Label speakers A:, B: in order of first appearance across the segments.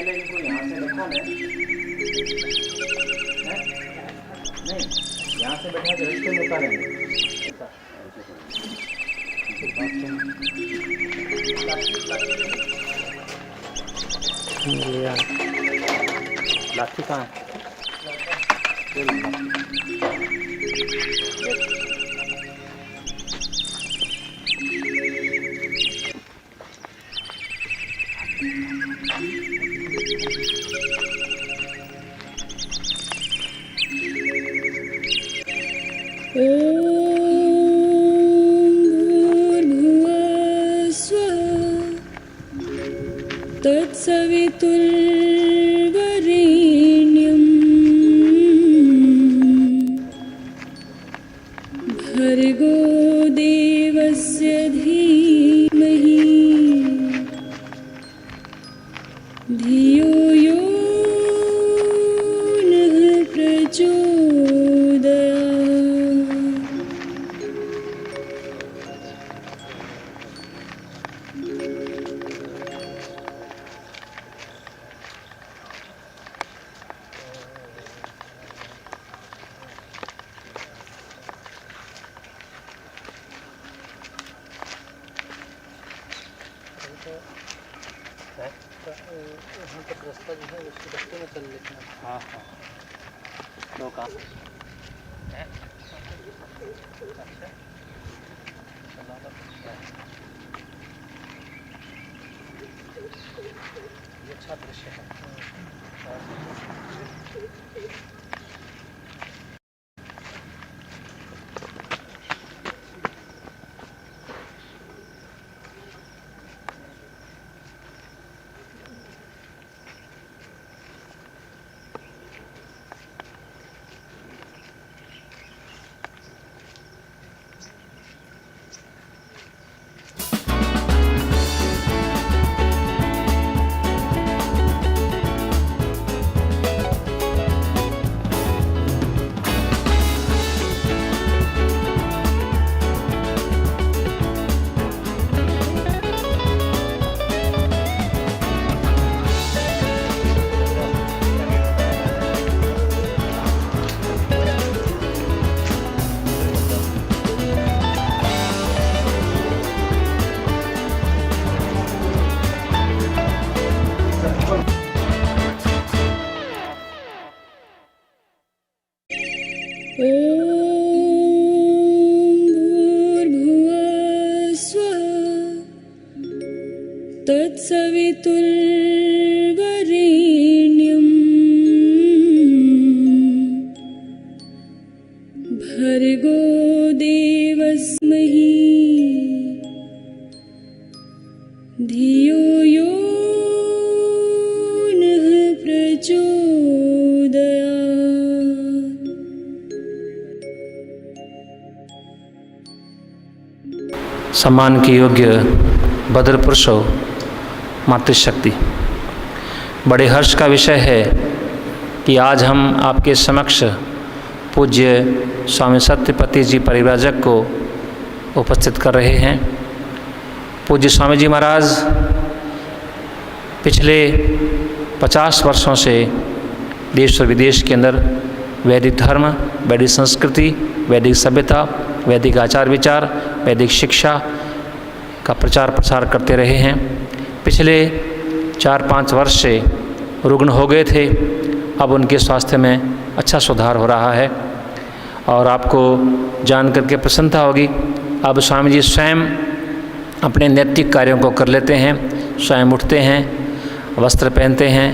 A: पहले इनको यहाँ से बैठा लें, नहीं यहाँ से बैठा के रिश्ते में उतारेंगे। लाठी कहाँ है?
B: तत्सवितुर्वरेण्यं भर्गो देवस्य धीमहि धियो यो नः प्रचोदयात्।
A: यहाँ तक रास्ता जो है उस रास्ते में चल लेते हैं। हाँ हाँ तो कहाँ ये अच्छा दृश्य है। तत्सवितुर्वरेण्यं भर्गो देवस्महि धियो यो नः प्रचोदयात्। सम्मान के योग्य भद्र पुरुषों, मातृशक्ति, बड़े हर्ष का विषय है कि आज हम आपके समक्ष पूज्य स्वामी सत्यपति जी परिव्राजक को उपस्थित कर रहे हैं। पूज्य स्वामी जी महाराज पिछले 50 वर्षों से देश और विदेश के अंदर वैदिक धर्म, वैदिक संस्कृति, वैदिक सभ्यता, वैदिक आचार विचार, वैदिक शिक्षा का प्रचार प्रसार करते रहे हैं। पिछले 4-5 वर्ष से रुग्ण हो गए थे, अब उनके स्वास्थ्य में अच्छा सुधार हो रहा है और आपको जान करके प्रसन्नता होगी। अब स्वामी जी स्वयं अपने नैतिक कार्यों को कर लेते हैं, स्वयं उठते हैं, वस्त्र पहनते हैं,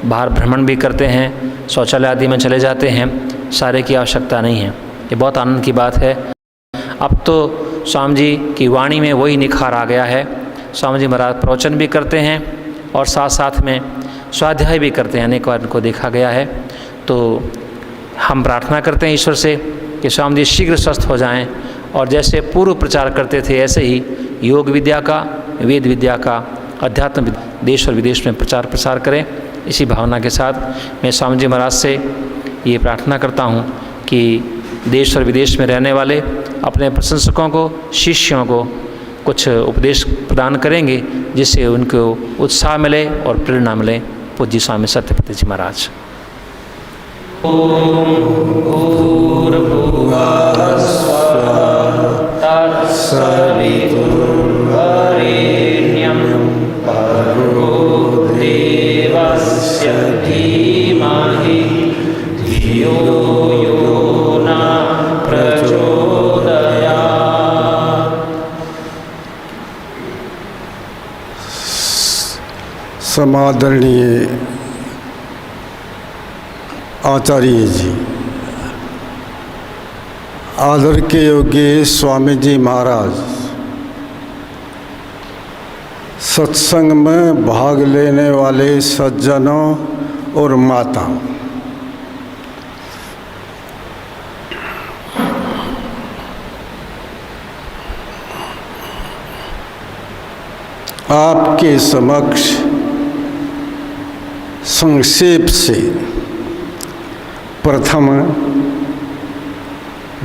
A: बाहर भ्रमण भी करते हैं, शौचालय आदि में चले जाते हैं, सारे की आवश्यकता नहीं है। ये बहुत आनंद की बात है। अब तो स्वामी जी की वाणी में वही निखार आ गया है। स्वामी जी महाराज प्रवचन भी करते हैं और साथ साथ में स्वाध्याय भी करते हैं, अनेक बार इनको देखा गया है। तो हम प्रार्थना करते हैं ईश्वर से कि स्वामी जी शीघ्र स्वस्थ हो जाएं और जैसे पूर्व प्रचार करते थे ऐसे ही योग विद्या का, वेद विद्या का, अध्यात्म देश और विदेश में प्रचार प्रसार करें। इसी भावना के साथ मैं स्वामी जी महाराज से ये प्रार्थना करता हूँ कि देश और विदेश में रहने वाले अपने प्रशंसकों को, शिष्यों को कुछ उपदेश प्रदान करेंगे जिससे उनको उत्साह मिले और प्रेरणा मिले। पूज्य स्वामी सत्यपति जी महाराज।
C: सवितुर्वरेण्यं भर्गो देवस्य धीमहि धियो यो न प्रचोदयात्।
D: समादरणीय आचार्य जी, आदर के योग्य स्वामी जी महाराज, सत्संग में भाग लेने वाले सज्जनों और माताओं, आपके समक्ष संक्षेप से प्रथम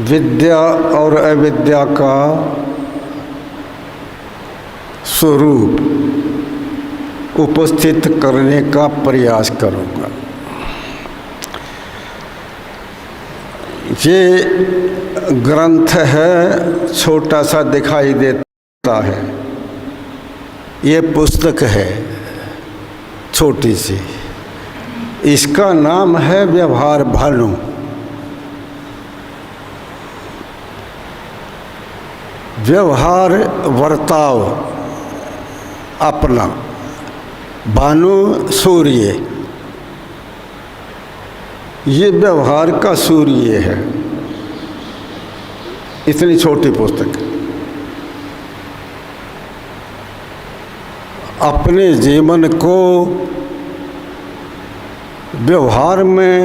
D: विद्या और अविद्या का स्वरूप उपस्थित करने का प्रयास करूँगा। ये ग्रंथ है, छोटा सा दिखाई देता है, ये पुस्तक है छोटी सी, इसका नाम है व्यवहार भानु। व्यवहार वर्ताव अपना, भानु सूर्य, ये व्यवहार का सूर्य है। इतनी छोटी पुस्तक, अपने जीवन को व्यवहार में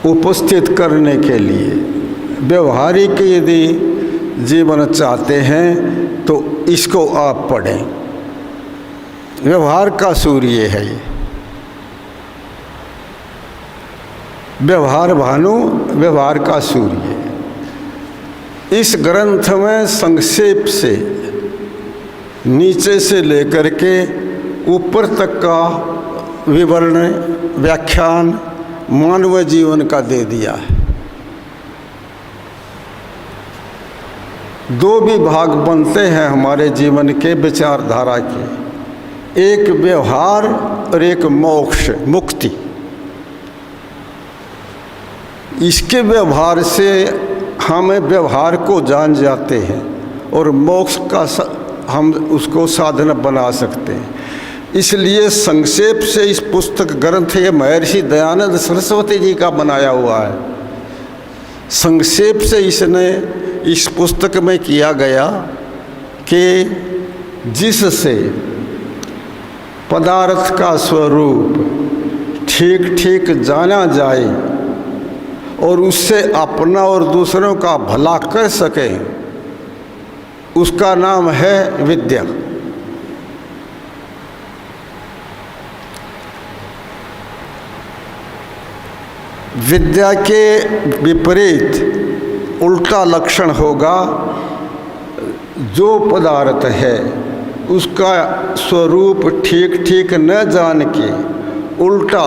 D: उपस्थित करने के लिए, व्यवहारिक यदि जीवन चाहते हैं तो इसको आप पढ़ें। व्यवहार का सूर्य है ये, व्यवहार भानु, व्यवहार का सूर्य। इस ग्रंथ में संक्षेप से नीचे से लेकर के ऊपर तक का विवरण, व्याख्यान मानव जीवन का दे दिया है। दो विभाग बनते हैं हमारे जीवन के विचारधारा के, एक व्यवहार और एक मोक्ष, मुक्ति। इसके व्यवहार से हम व्यवहार को जान जाते हैं और मोक्ष का हम उसको साधन बना सकते हैं। इसलिए संक्षेप से इस पुस्तक ग्रंथ ये महर्षि दयानंद सरस्वती जी का बनाया हुआ है। संक्षेप से इसने इस पुस्तक में किया गया कि जिससे पदार्थ का स्वरूप ठीक ठीक जाना जाए और उससे अपना और दूसरों का भला कर सके, उसका नाम है विद्या। विद्या के विपरीत उल्टा लक्षण होगा। जो पदार्थ है उसका स्वरूप ठीक ठीक न जान के, उल्टा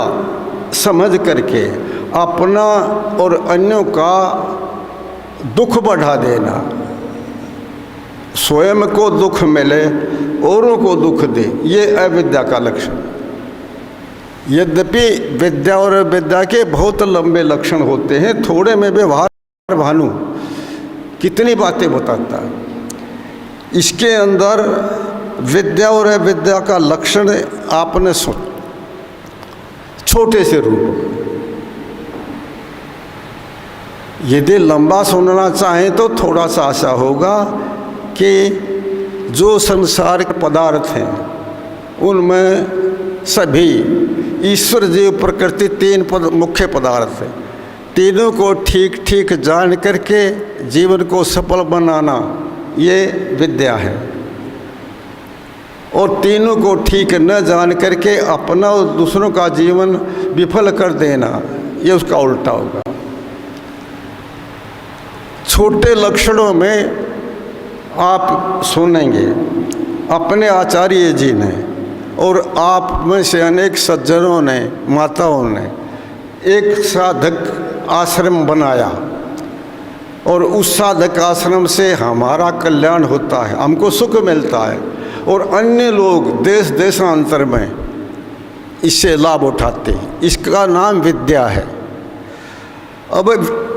D: समझ करके अपना और अन्यों का दुख बढ़ा देना, स्वयं को दुख मिले औरों को दुख दे, ये अविद्या का लक्षण। यद्यपि विद्या और अविद्या के बहुत लंबे लक्षण होते हैं, थोड़े में व्यवहार भानु कितनी बातें बताता है। इसके अंदर विद्या और अविद्या का लक्षण आपने छोटे से रूप, यदि लंबा सुनना चाहें तो थोड़ा सा ऐसा होगा कि जो संसार के पदार्थ हैं उनमें सभी ईश्वर जीव प्रकृति तीन मुख्य पदार्थ हैं। तीनों को ठीक ठीक जान करके जीवन को सफल बनाना ये विद्या है, और तीनों को ठीक न जान करके अपना और दूसरों का जीवन विफल कर देना ये उसका उल्टा होगा। छोटे लक्षणों में आप सुनेंगे अपने आचार्य जी ने और आप में से अनेक सज्जनों ने, माताओं ने एक साधक आश्रम बनाया और उस साधक आश्रम से हमारा कल्याण होता है, हमको सुख मिलता है और अन्य लोग देश देशांतर में इससे लाभ उठाते हैं। इसका नाम विद्या है। अब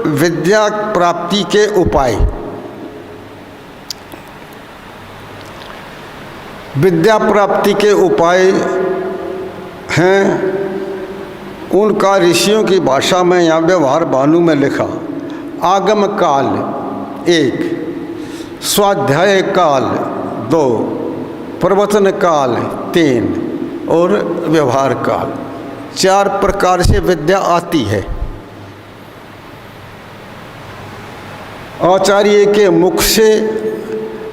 D: विद्या प्राप्ति के उपाय, विद्या प्राप्ति के उपाय हैं, उनका ऋषियों की भाषा में यहाँ व्यवहार भानु में लिखा। आगम काल 1, स्वाध्याय काल 2, प्रवचन काल 3 और व्यवहार काल। 4 प्रकार से विद्या आती है। आचार्य के मुख से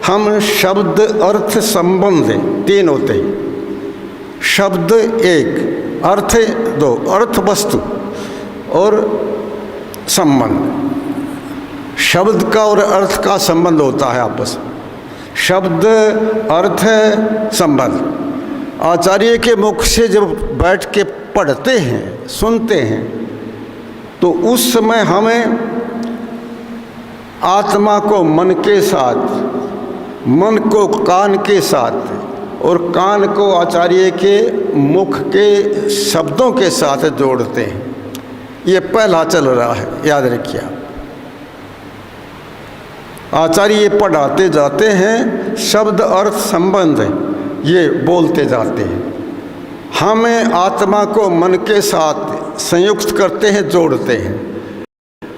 D: हम शब्द अर्थ संबंध 3 होते हैं। शब्द 1, अर्थ 2, अर्थ वस्तु और संबंध। शब्द का और अर्थ का संबंध होता है आपस में। शब्द अर्थ संबंध। आचार्य के मुख से जब बैठ के पढ़ते हैं, सुनते हैं, तो उस समय हमें आत्मा को मन के साथ, मन को कान के साथ और कान को आचार्य के मुख के शब्दों के साथ जोड़ते हैं। ये पहला चल रहा है, याद रखिए आप। आचार्य पढ़ाते जाते हैं, शब्द अर्थ संबंध ये बोलते जाते हैं। हमें आत्मा को मन के साथ संयुक्त करते हैं, जोड़ते हैं,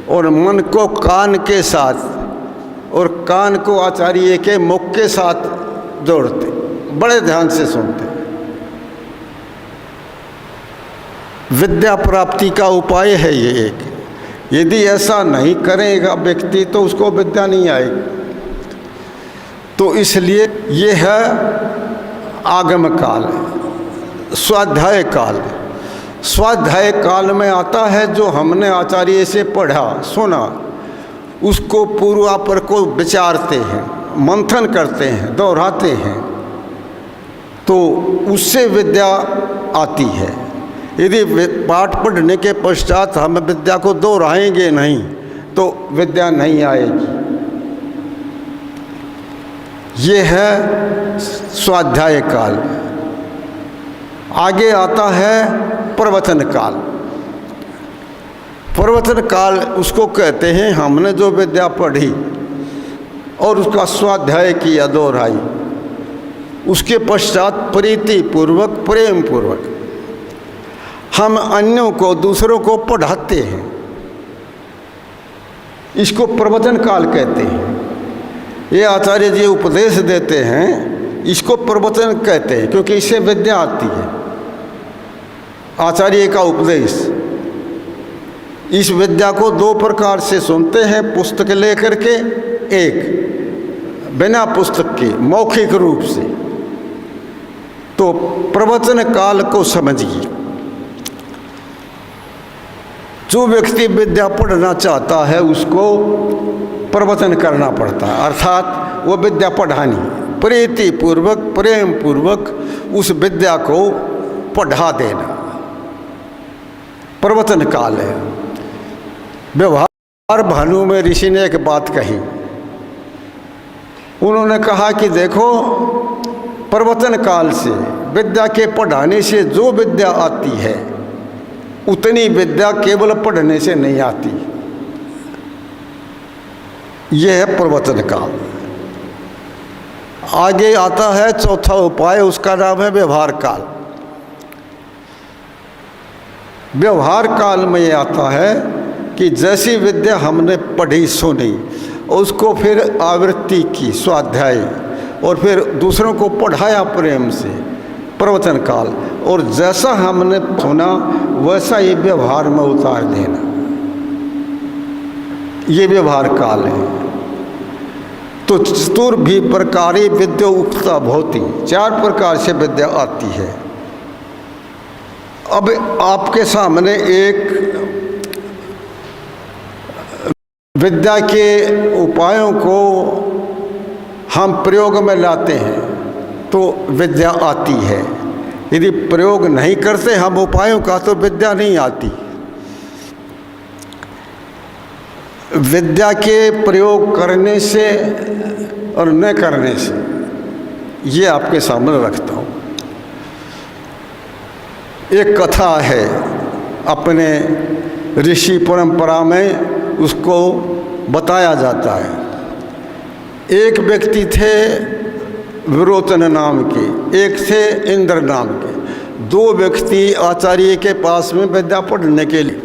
D: और मन को कान के साथ और कान को आचार्य के मुख के साथ जोड़ते, बड़े ध्यान से सुनते। विद्या प्राप्ति का उपाय है ये एक। यदि ऐसा नहीं करेगा व्यक्ति तो उसको विद्या नहीं आएगी। तो इसलिए ये है आगम काल, स्वाध्याय काल। स्वाध्याय काल में आता है जो हमने आचार्य से पढ़ा सुना, उसको पूर्वापर को विचारते हैं, मंथन करते हैं, दोहराते हैं, तो उससे विद्या आती है। यदि पाठ पढ़ने के पश्चात हम विद्या को दोहराएंगे नहीं तो विद्या नहीं आएगी। ये है स्वाध्याय काल। आगे आता है प्रवचन काल। प्रवचन काल उसको कहते हैं हमने जो विद्या पढ़ी और उसका स्वाध्याय किया, दोहराई, उसके पश्चात प्रीति पूर्वक, प्रेम पूर्वक हम अन्यों को, दूसरों को पढ़ाते हैं। इसको प्रवचन काल कहते हैं। ये आचार्य जी उपदेश देते हैं, इसको प्रवचन कहते हैं, क्योंकि इससे विद्या आती है। आचार्य का उपदेश, इस विद्या को 2 प्रकार से सुनते हैं, पुस्तक लेकर के, एक बिना पुस्तक के मौखिक रूप से। तो प्रवचन काल को समझिए। जो व्यक्ति विद्या पढ़ना चाहता है उसको प्रवचन करना पड़ता है, अर्थात वो विद्या पढ़ानी, प्रीति पूर्वक, प्रेम पूर्वक उस विद्या को पढ़ा देना, प्रवचन काल है। व्यवहार भानु में ऋषि ने एक बात कही। उन्होंने कहा कि देखो, प्रवचन काल से, विद्या के पढ़ाने से जो विद्या आती है उतनी विद्या केवल पढ़ने से नहीं आती। यह है प्रवचन काल। आगे आता है चौथा उपाय, उसका नाम है व्यवहार काल। व्यवहार काल में ये आता है कि जैसी विद्या हमने पढ़ी सुनी, उसको फिर आवृत्ति की, स्वाध्याय, और फिर दूसरों को पढ़ाया प्रेम से, प्रवचन काल। और जैसा हमने सुना वैसा ये व्यवहार में उतार देना, ये व्यवहार काल है। तो चतुर्भी प्रकारी विद्या उक्ता भवति, 4 प्रकार से विद्या आती है। अब आपके सामने एक विद्या के उपायों को हम प्रयोग में लाते हैं तो विद्या आती है। यदि प्रयोग नहीं करते हम उपायों का तो विद्या नहीं आती। विद्या के प्रयोग करने से और न करने से, ये आपके सामने रखता हूँ। एक कथा है अपने ऋषि परंपरा में, उसको बताया जाता है। एक व्यक्ति थे विरोचन नाम के, एक थे इंद्र नाम के। दो व्यक्ति आचार्य के पास में विद्या पढ़ने के लिए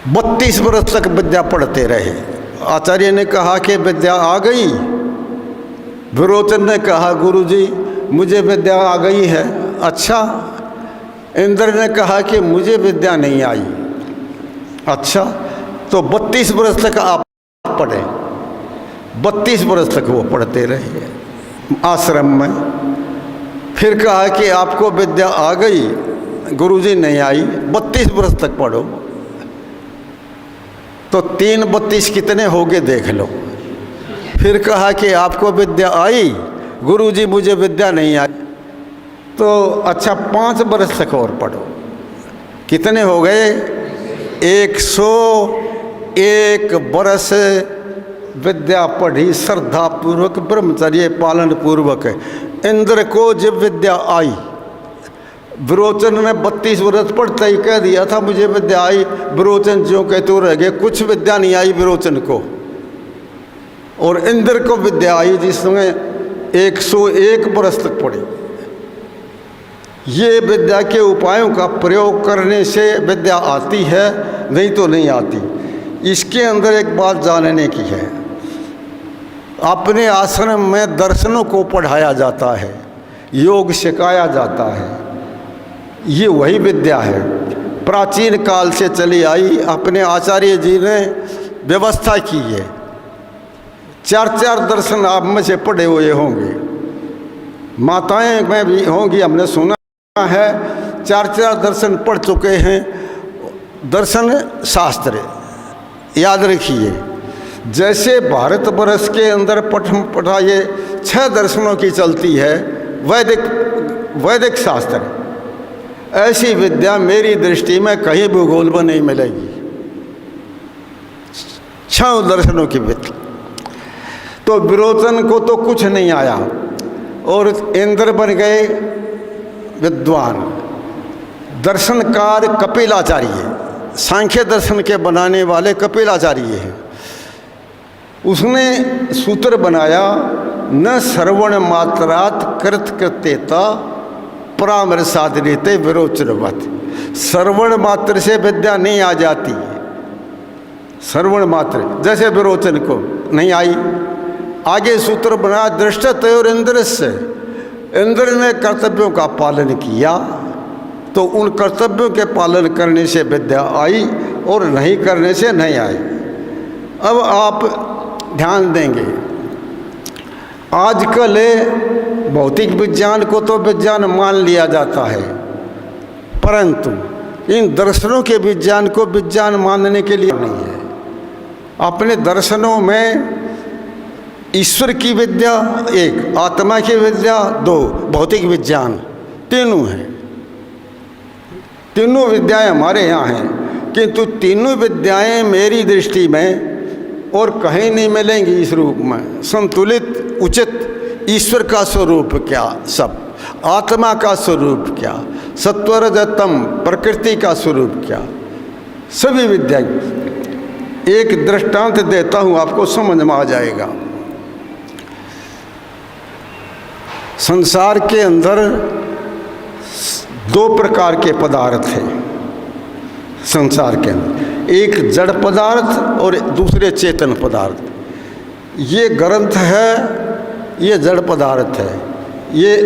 D: 32 वर्ष तक विद्या पढ़ते रहे। आचार्य ने कहा कि विद्या आ गई। विरोचन ने कहा गुरुजी मुझे विद्या आ गई है। अच्छा। इंद्र ने कहा कि मुझे विद्या नहीं आई। अच्छा। तो 32 वर्ष तक आप पढ़े। 32 वर्ष तक वो पढ़ते रहे आश्रम में। फिर कहा कि आपको विद्या आ गई, गुरुजी नहीं आई, 32 वर्ष तक पढ़ो। तो 3 32 कितने हो गए देख लो। फिर कहा कि आपको विद्या आई, गुरुजी मुझे विद्या नहीं आई। तो अच्छा 5 वर्ष तक और पढ़ो। कितने हो गए? 101 वर्ष विद्या पढ़ी श्रद्धा पूर्वक, ब्रह्मचर्य पालन पूर्वक। इंद्र को जब विद्या आई, विरोचन ने 32 वर्ष पढ़ते ही कह दिया था मुझे विद्या आई। विरोचन ज्यों कहते रह गए, कुछ विद्या नहीं आई विरोचन को। और इंद्र को विद्या आई जिसमें 101 वर्ष तक पढ़ी। ये विद्या के उपायों का प्रयोग करने से विद्या आती है, नहीं तो नहीं आती। इसके अंदर एक बात जानने की है। अपने आश्रम में दर्शनों को पढ़ाया जाता है, योग सिखाया जाता है। ये वही विद्या है, प्राचीन काल से चली आई। अपने आचार्य जी ने व्यवस्था की है। 4 दर्शन आप में से पढ़े हुए होंगे, माताएं में भी होंगी, हमने सुना है। 4 दर्शन पढ़ चुके हैं। दर्शन शास्त्र याद रखिए। जैसे भारतवर्ष के अंदर पढ़ाए 6 दर्शनों की चलती है, वैदिक शास्त्र, ऐसी विद्या मेरी दृष्टि में कहीं भूगोल में नहीं मिलेगी। 6 दर्शनों की विद्या। तो विरोचन को तो कुछ नहीं आया और इंद्र बन गए विद्वान। दर्शनकार कपिलाचार्य, सांख्य दर्शन के बनाने वाले कपिलाचार्य हैं। उसने सूत्र बनाया, न श्रवण मात्रात कृत कृत्यता परामर्शादनीते विरोचनवत। श्रवण मात्र से विद्या नहीं आ जाती। श्रवण मात्र जैसे विरोचन को नहीं आई। आगे सूत्र बना दृष्टते और इंद्र से। इंद्र ने कर्तव्यों का पालन किया तो उन कर्तव्यों के पालन करने से विद्या आई और नहीं करने से नहीं आई। अब आप ध्यान देंगे, आजकल भौतिक विज्ञान को तो विज्ञान मान लिया जाता है, परंतु इन दर्शनों के विज्ञान को विज्ञान मानने के लिए नहीं है। अपने दर्शनों में ईश्वर की विद्या 1, आत्मा की विद्या 2, भौतिक विज्ञान तीनों हैं। तीनों विद्याएं हमारे यहाँ हैं, किंतु तीनों विद्याएं मेरी दृष्टि में और कहीं नहीं मिलेंगी इस रूप में। संतुलित उचित ईश्वर का स्वरूप क्या, सब आत्मा का स्वरूप क्या, सत्वरजतम प्रकृति का स्वरूप क्या, सभी विद्याएं। एक दृष्टांत देता हूँ, आपको समझ में आ जाएगा। संसार के अंदर 2 प्रकार के पदार्थ हैं। संसार के अंदर एक जड़ पदार्थ और दूसरे चेतन पदार्थ। ये ग्रंथ है, ये जड़ पदार्थ है। ये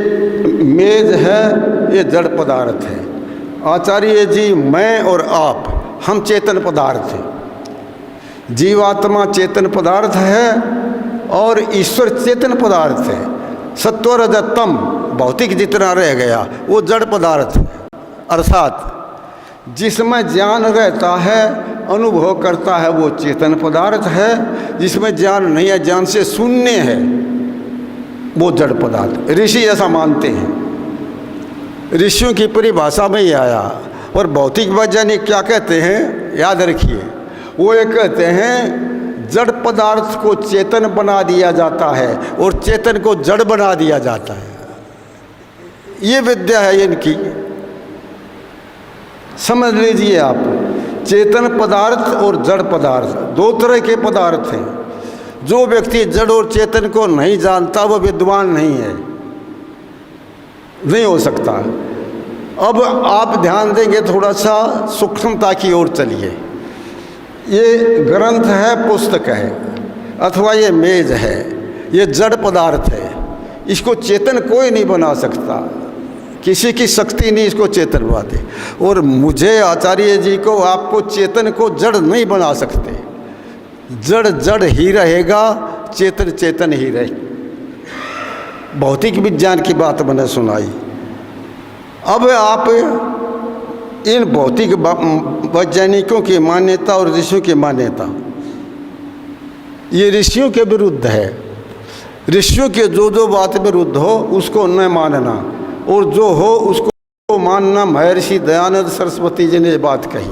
D: मेज है, ये जड़ पदार्थ है। आचार्य जी, मैं और आप, हम चेतन पदार्थ हैं। जीवात्मा चेतन पदार्थ है और ईश्वर चेतन पदार्थ है। सत्वरजतम भौतिक जितना रह गया वो जड़ पदार्थ है, अर्थात जिसमें ज्ञान रहता है, अनुभव करता है, वो चेतन पदार्थ है। जिसमें ज्ञान नहीं है, ज्ञान से शून्य है, वो जड़ पदार्थ। ऋषि ऐसा मानते हैं, ऋषियों की परिभाषा में ही आया। और भौतिक वैज्ञानिक क्या कहते हैं, याद रखिए, वो ये कहते हैं जड़ पदार्थ को चेतन बना दिया जाता है और चेतन को जड़ बना दिया जाता है। ये विद्या है इनकी, समझ लीजिए आप। चेतन पदार्थ और जड़ पदार्थ दो तरह के पदार्थ हैं। जो व्यक्ति जड़ और चेतन को नहीं जानता वो विद्वान नहीं है, नहीं हो सकता। अब आप ध्यान देंगे, थोड़ा सा सूक्ष्मता की ओर चलिए। ये ग्रंथ है, पुस्तक है, अथवा ये मेज है, ये जड़ पदार्थ है। इसको चेतन कोई नहीं बना सकता, किसी की शक्ति नहीं इसको चेतन बनाते। और मुझे आचार्य जी को, आपको चेतन को जड़ नहीं बना सकते। जड़ जड़ ही रहेगा, चेतन चेतन ही रहे। भौतिक विज्ञान की बात मैंने सुनाई। अब आप इन भौतिक वैज्ञानिकों की मान्यता और ऋषियों की मान्यता, ये ऋषियों के विरुद्ध है। ऋषियों के जो बात विरुद्ध हो उसको न मानना, और जो हो उसको मानना। महर्षि दयानंद सरस्वती जी ने बात कही।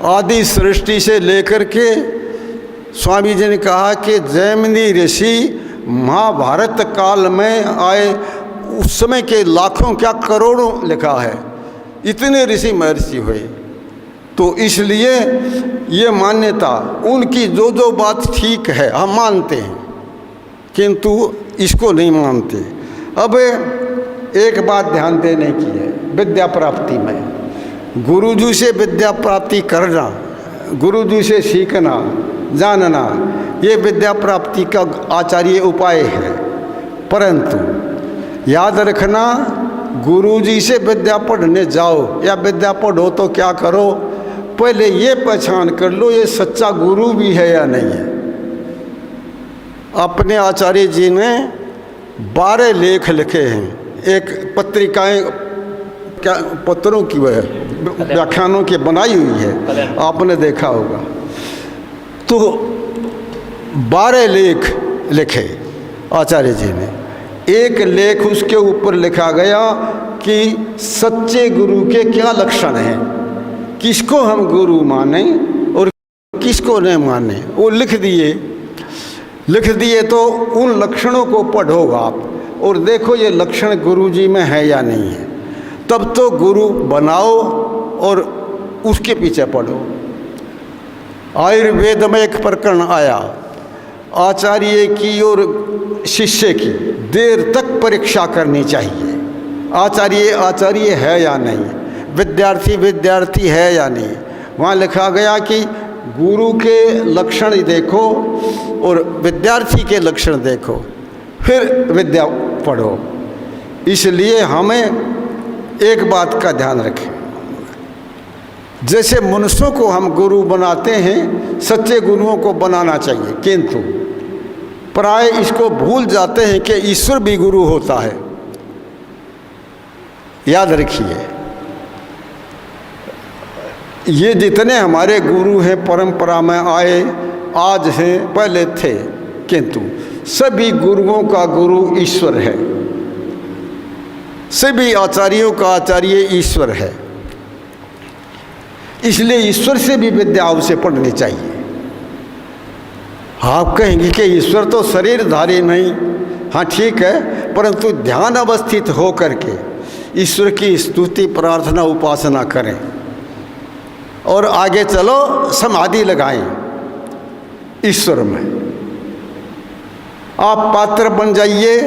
D: आदि सृष्टि से लेकर के स्वामी जी ने कहा कि जैमिनी ऋषि महाभारत काल में आए, उस समय के लाखों क्या करोड़ों लिखा है, इतने ऋषि महर्षि हुए। तो इसलिए ये मान्यता उनकी जो बात ठीक है हम मानते हैं, किंतु इसको नहीं मानते। अब एक बात ध्यान देने की है, विद्या प्राप्ति में गुरुजी से विद्या प्राप्ति करना, गुरुजी से सीखना जानना, ये विद्या प्राप्ति का आचार्य उपाय है। परंतु याद रखना, गुरुजी से विद्या पढ़ने जाओ या विद्या पढ़ो तो क्या करो, पहले ये पहचान कर लो ये सच्चा गुरु भी है या नहीं है। अपने आचार्य जी ने 12 लेख लिखे हैं, एक पत्रिकाएं क्या पत्रों की वह व्याख्यानों की बनाई हुई है, आपने देखा होगा। तो 12 लेख लिखे आचार्य जी ने। एक लेख उसके ऊपर लिखा गया कि सच्चे गुरु के क्या लक्षण हैं, किसको हम गुरु माने और किसको नहीं माने, वो लिख दिए। तो उन लक्षणों को पढ़ो आप और देखो ये लक्षण गुरु जी में है या नहीं है, तब तो गुरु बनाओ और उसके पीछे पढ़ो। आयुर्वेद में एक प्रकरण आया, आचार्य की और शिष्य की देर तक परीक्षा करनी चाहिए, आचार्य है या नहीं, विद्यार्थी है या नहीं। वहाँ लिखा गया कि गुरु के लक्षण देखो और विद्यार्थी के लक्षण देखो, फिर विद्या पढ़ो। इसलिए हमें एक बात का ध्यान रखें, जैसे मनुष्यों को हम गुरु बनाते हैं, सच्चे गुरुओं को बनाना चाहिए, किंतु प्राय इसको भूल जाते हैं कि ईश्वर भी गुरु होता है। याद रखिए, ये जितने हमारे गुरु हैं परंपरा में आए, आज हैं, पहले थे, किंतु सभी गुरुओं का गुरु ईश्वर है, सभी आचार्यों का आचार्य ईश्वर है। इसलिए ईश्वर से भी विद्या उसे पढ़नी चाहिए। आप कहेंगे कि ईश्वर तो शरीरधारी नहीं, हाँ ठीक है, परंतु ध्यान अवस्थित हो करके ईश्वर की स्तुति प्रार्थना उपासना करें और आगे चलो, समाधि लगाएं ईश्वर में। आप पात्र बन जाइए,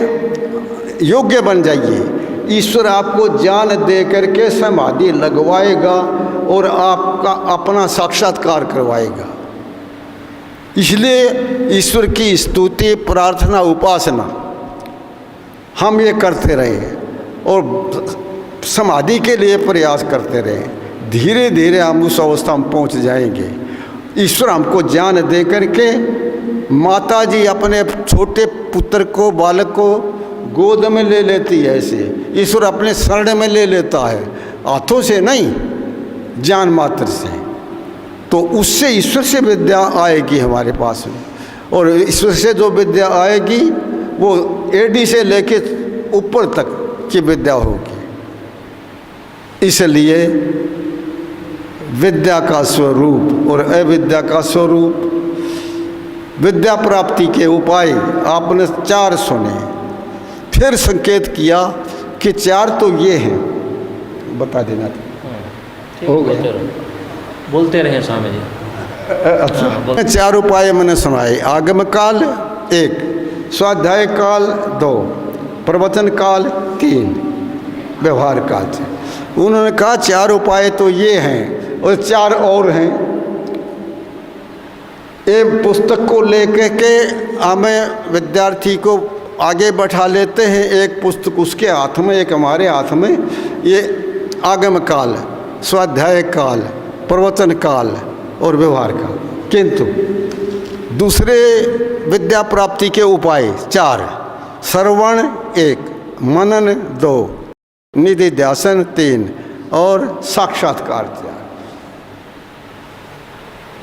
D: योग्य बन जाइए, ईश्वर आपको ज्ञान दे करके समाधि लगवाएगा और आपका अपना साक्षात्कार करवाएगा। इसलिए ईश्वर की स्तुति प्रार्थना उपासना हम ये करते रहे और समाधि के लिए प्रयास करते रहे। धीरे धीरे हम उस अवस्था में पहुंच जाएंगे। ईश्वर हमको ज्ञान दे करके, माता जी अपने छोटे पुत्र को, बालक को गोद में ले लेती है, ऐसे ईश्वर अपने शरण में ले लेता है, हाथों से नहीं, ज्ञान मात्र से। तो उससे ईश्वर से विद्या आएगी हमारे पास में, और ईश्वर से जो विद्या आएगी वो एडी से लेके ऊपर तक की विद्या होगी। इसलिए विद्या का स्वरूप और अविद्या का स्वरूप, विद्या प्राप्ति के उपाय आपने 4 सुने, फिर संकेत किया कि 4 तो ये हैं, बता देना था। हो गया,
A: बोलते रहे स्वामी जी।
D: अच्छा, 4 उपाय मैंने सुनाए। आगम काल 1, स्वाध्याय काल 2, प्रवचन काल 3, व्यवहार काल 6। उन्होंने कहा 4 उपाय तो ये हैं और 4 और हैं। एक पुस्तक को लेकर के हमें विद्यार्थी को आगे बैठा लेते हैं, एक पुस्तक उसके हाथ में, एक हमारे हाथ में। ये आगम काल, स्वाध्याय काल, प्रवचन काल और व्यवहार काल। किंतु दूसरे विद्या प्राप्ति के उपाय 4, श्रवण 1, मनन 2, निधिध्यासन 3 और साक्षात्कार 4।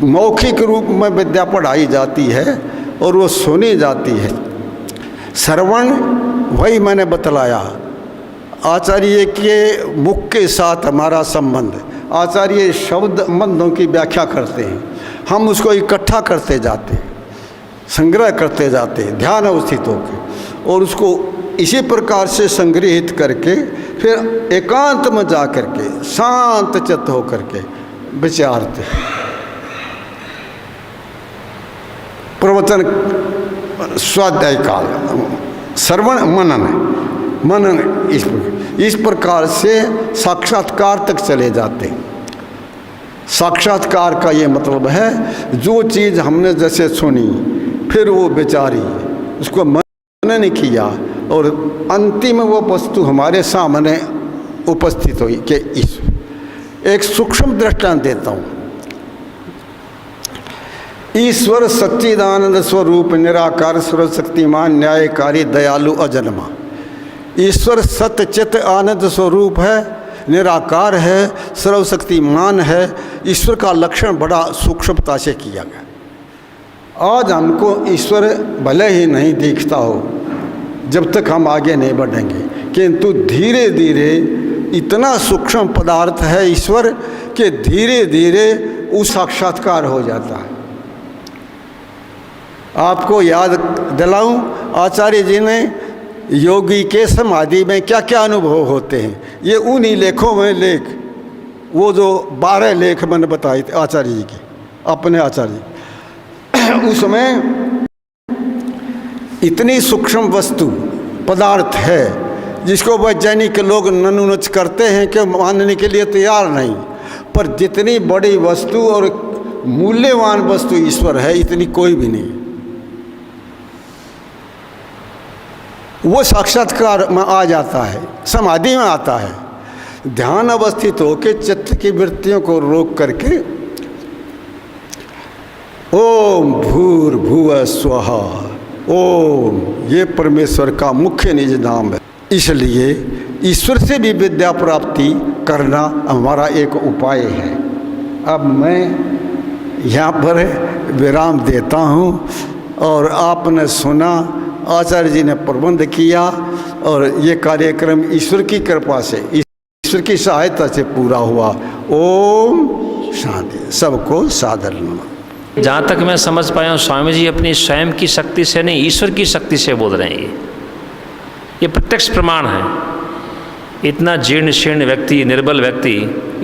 D: मौखिक रूप में विद्या पढ़ाई जाती है और वो सुनी जाती है। श्रवण वही मैंने बतलाया, आचार्य के मुख के साथ हमारा संबंध। आचार्य शब्द बंधों की व्याख्या करते हैं, हम उसको इकट्ठा करते जाते हैं, संग्रह करते जाते हैं ध्यान अवस्थित होकर, और उसको इसी प्रकार से संग्रहित करके फिर एकांत में जा करके शांत चित्त होकर के विचारते हैं। प्रवचन स्वाध्याय काल, श्रवण मनन इस प्रकार से साक्षात्कार तक चले जाते हैं। साक्षात्कार का ये मतलब है जो चीज़ हमने जैसे सुनी फिर वो विचारी, उसको मनन किया और अंतिम वो वस्तु हमारे सामने उपस्थित हुई कि इस एक सूक्ष्म दृष्टांत देता हूँ। ईश्वर सच्चिदानंद स्वरूप निराकार सर्वशक्तिमान न्यायकारी दयालु अजन्मा। ईश्वर सत्य चित आनंद स्वरूप है, निराकार है, सर्वशक्तिमान है। ईश्वर का लक्षण बड़ा सूक्ष्मता से किया गया। आज हमको ईश्वर भले ही नहीं दिखता हो जब तक हम आगे नहीं बढ़ेंगे, किंतु धीरे धीरे इतना सूक्ष्म पदार्थ है ईश्वर कि धीरे धीरे उस साक्षात्कार हो जाता है। आपको याद दिलाऊं, आचार्य जी ने योगी के समाधि में क्या क्या अनुभव होते हैं, ये उन्हीं लेखों में लेख, वो जो 12 लेख मैंने बताए थे आचार्य जी के, अपने आचार्य, उसमें इतनी सूक्ष्म वस्तु पदार्थ है जिसको वैज्ञानिक लोग ननुनच करते हैं कि मानने के लिए तैयार नहीं, पर जितनी बड़ी वस्तु और मूल्यवान वस्तु ईश्वर है इतनी कोई भी नहीं। वो साक्षात्कार में आ जाता है, समाधि में आता है। ध्यान अवस्थित होकर चित्त की वृत्तियों को रोक करके ओम भूर्भुवः स्वः, ओम, ये परमेश्वर का मुख्य निज नाम है। इसलिए ईश्वर से भी विद्या प्राप्ति करना हमारा एक उपाय है। अब मैं यहाँ पर विराम देता हूँ और आपने सुना, आचार्य जी ने प्रबंध किया और ये कार्यक्रम ईश्वर की कृपा से, ईश्वर की सहायता से पूरा हुआ। ओम शांति। सबको सादर नमः।
A: जहाँ तक मैं समझ पाया हूँ, स्वामी जी अपनी स्वयं की शक्ति से नहीं, ईश्वर की शक्ति से बोल रहे हैं। ये प्रत्यक्ष प्रमाण है। इतना जीर्ण शीर्ण व्यक्ति, निर्बल व्यक्ति,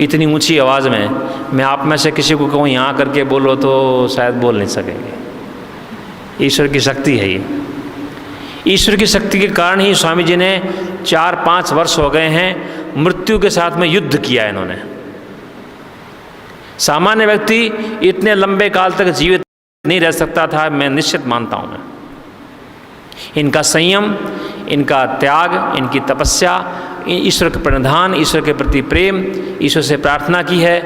A: इतनी ऊंची आवाज़ में मैं आप में से किसी को कहूँ यहाँ करके बोलो तो शायद बोल नहीं सकेंगे। ईश्वर की शक्ति है ये। ईश्वर की शक्ति के कारण ही स्वामी जी ने 4-5 वर्ष हो गए हैं मृत्यु के साथ में युद्ध किया इन्होंने। सामान्य व्यक्ति इतने लंबे काल तक जीवित नहीं रह सकता था, मैं निश्चित मानता हूँ। मैं इनका संयम, इनका त्याग, इनकी तपस्या, ईश्वर का प्रणिधान, ईश्वर के प्रति प्रेम, ईश्वर से प्रार्थना की है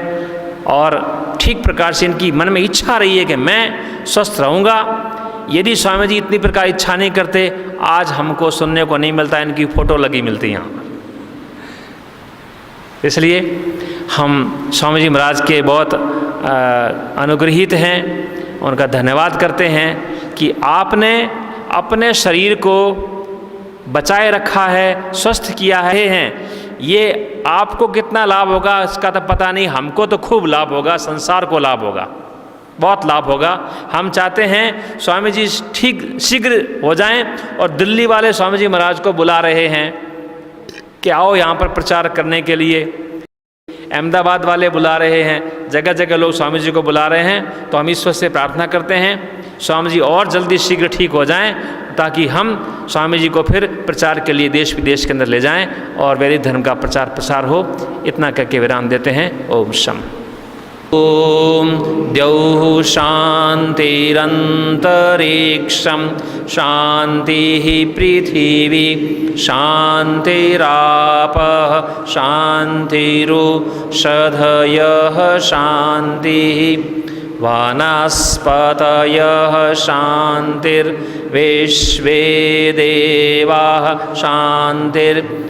A: और ठीक प्रकार से इनकी मन में इच्छा रही है कि मैं स्वस्थ रहूँगा। यदि स्वामी जी इतनी प्रकार इच्छा नहीं करते, आज हमको सुनने को नहीं मिलता, इनकी फ़ोटो लगी मिलती यहाँ पर। इसलिए हम स्वामी जी महाराज के बहुत अनुग्रहित हैं, उनका धन्यवाद करते हैं कि आपने अपने शरीर को बचाए रखा है, स्वस्थ किया है, ये आपको कितना लाभ होगा इसका तो पता नहीं, हमको तो खूब लाभ होगा, संसार को लाभ होगा, बहुत लाभ होगा। हम चाहते हैं स्वामी जी ठीक शीघ्र हो जाएं, और दिल्ली वाले स्वामी जी महाराज को बुला रहे हैं कि आओ यहाँ पर प्रचार करने के लिए, अहमदाबाद वाले बुला रहे हैं, जगह जगह लोग स्वामी जी को बुला रहे हैं। तो हम ईश्वर से प्रार्थना करते हैं स्वामी जी और जल्दी शीघ्र ठीक हो जाएं, ताकि हम स्वामी जी को फिर प्रचार के लिए देश विदेश के अंदर ले जाएं और वैदिक धर्म का प्रचार प्रसार हो। इतना करके विराम देते हैं। ओम शम। ओम द्यौः शान्तिरन्तरिक्षं शान्तिः पृथिवी शान्तिरापः शान्तिरोषधयः शान्तिः वनस्पतयः शान्तिर्विश्वे देवाः शान्तिर्ब्रह्म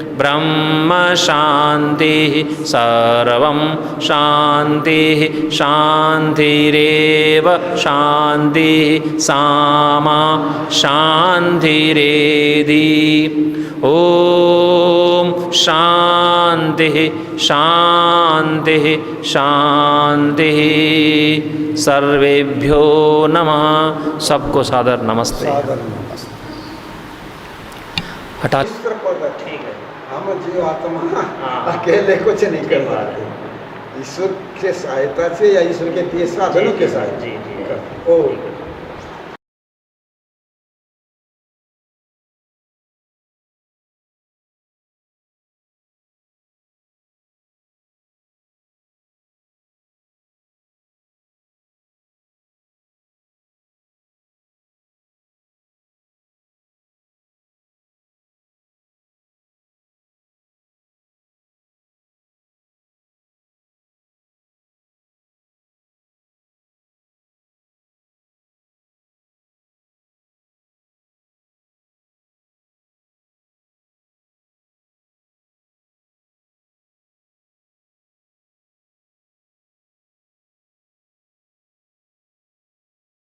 A: शान्तिः सर्वं शान्तिः शान्तिरेव शान्तिः सामा शान्तिरेधि। ओम शान्तिः शान्तिः शान्तिः। सर्वेभ्यो नमः। सबको सादर नमस्ते। हटा
D: ठीक है। हम जीव आत्मा अकेले कुछ नहीं कर पाते, ईश्वर के सहायता से या ईश्वर के दिए साधनों के साथ।
A: जी जी।
D: ओ